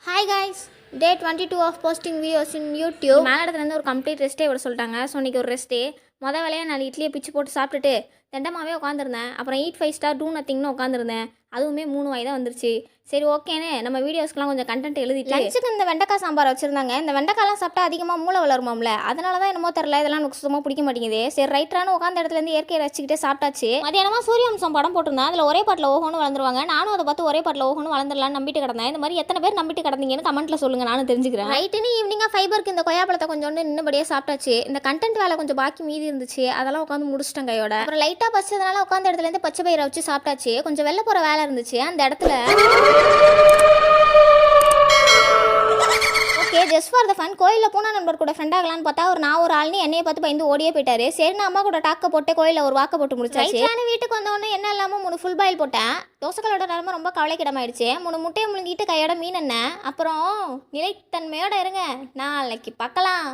Hi guys, day 22 of posting videos in YouTube. மேலே இடத்துலேருந்து ஒரு கம்ப்ளீட் ரெஸ்ட்டே விட சொல்லிட்டாங்க. ஸோ இன்றைக்கி ஒரு ரெஸ்ட்டே. வேலையாக நான் இட்லியை பிச்சு போட்டு சாப்பிட்டுட்டு தெண்டமாவே உட்காந்துருந்தேன். அப்புறம் ஈட் 5 ஸ்டார் டூ நத்திங்னு உட்காந்துருந்தேன். அதுவுமே 3 வாய் தான் வந்துருச்சு. சரி ஓகேன்னு நம்ம வீடியோஸ்க்குலாம் கொஞ்சம் கண்டென்ட் எழுதிட்டு லஞ்சுக்கு இந்த வெண்டைக்காய் சாம்பார் வச்சுருந்தாங்க. இந்த வெண்டைக்காய்லாம் சாப்பிட்டா அதிகமாக மூளை வளருமாம்ல, அதனால தான் என்னமோ தெரில, இதெல்லாம் எனக்கு சுத்தமாக பிடிக்க மாட்டேங்குது. சரி ரைட்டான உட்காந்த இடத்துலேருந்து இயற்கையை ரசிச்சுக்கிட்டே சாப்பிட்டாச்சு. மதியானமாக சூரியவம்சம் படம் போட்டிருந்தேன். அதில் ஒரே பாட்டில் ஓஹோன்னு வளர்ந்துருவாங்க. நானும் அதை பார்த்து ஒரே பாட்டில் ஓஹோன்னு வளர்ந்துடலான்னு நம்பிட்டு கிடந்தேன். இந்த மாதிரி எத்தனை பேர் நம்பிட்டு கிடந்தீங்கன்னு கமெண்ட்டில் சொல்லுங்கள், நானும் தெரிஞ்சுக்கிறேன். ரைட்டுன்னு ஈவினிங்காக ஃபைபருக்கு இந்த கொய்யாப்பழத்தை கொஞ்சோண்டு நின்னபடியாக சாப்பிட்டாச்சு. இந்த கண்டென்ட் வேலை கொஞ்சம் பாக்கி மீதி இருந்துச்சு, அதெல்லாம் உட்காந்து முடிச்சிட்டேன் கையோட. அப்புறம் லைட்டாக பச்சதுனால உட்காந்த இடத்துலேருந்து பச்சை பயிரை வச்சு சாப்பிட்டாச்சு. கொஞ்சம் வெளில போகிற வேலை இருந்துச்சு அந்த இடத்துல. Okay, just for the fun கோயிலில் பூனா நண்பர் கூட ஃப்ரெண்ட் ஆகலான்னு பார்த்தா நான் ஒரு ஆள்னு என்னையை பார்த்து பயந்து ஓடியே போயிட்டாரு. சரி நான் அம்மா கூட டாக்க போட்டு கோயிலில் ஒரு வாக்க போட்டு முடிச்சாச்சு. வீட்டுக்கு வந்தோடனே என்ன இல்லாமல் 3 ஃபுல் பாயில் போட்டேன். தோசைகளோட நிலமை ரொம்ப கவலைக்கிடமாயிடுச்சு. 3 முட்டையை முழுங்கிட்டு கையோட மீன் என்ன. அப்புறம் நிலைத்தன்மையோட இருங்க, நாளைக்கு பார்க்கலாம்.